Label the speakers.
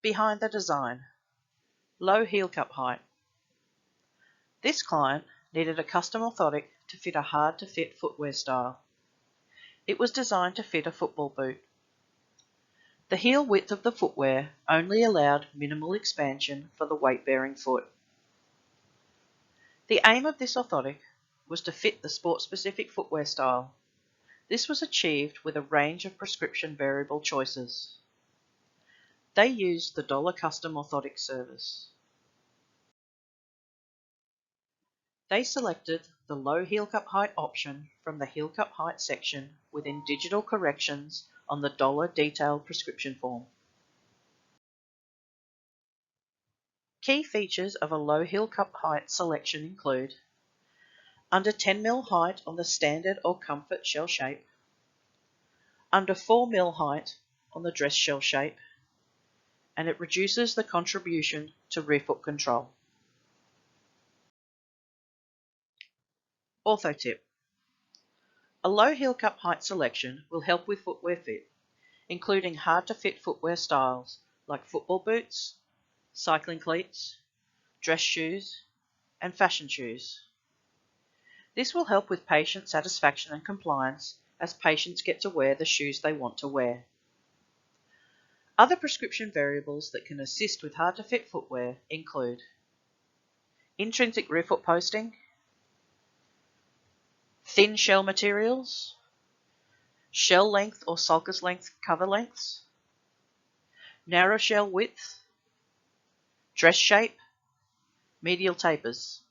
Speaker 1: Behind the design, low heel cup height. This client needed a custom orthotic to fit a hard-to-fit footwear style. It was designed to fit a football boot. The heel width of the footwear only allowed minimal expansion for the weight-bearing foot. The aim of this orthotic was to fit the sport-specific footwear style. This was achieved with a range of prescription variable choices. They used the DOLA Custom Orthotics service. They selected the low heel cup height option from the heel cup height section within digital corrections on the DOLA detailed prescription form. Key features of a low heel cup height selection include under 10 mm height on the standard or comfort shell shape, under 4 mm height on the dress shell shape, and it reduces the contribution to rear foot control. Orthotip. A low heel cup height selection will help with footwear fit, including hard-to-fit footwear styles like football boots, cycling cleats, dress shoes, and fashion shoes. This will help with patient satisfaction and compliance as patients get to wear the shoes they want to wear. Other prescription variables that can assist with hard-to-fit footwear include intrinsic rear foot posting, thin shell materials, shell length or sulcus length cover lengths, narrow shell width, dress shape, medial tapers.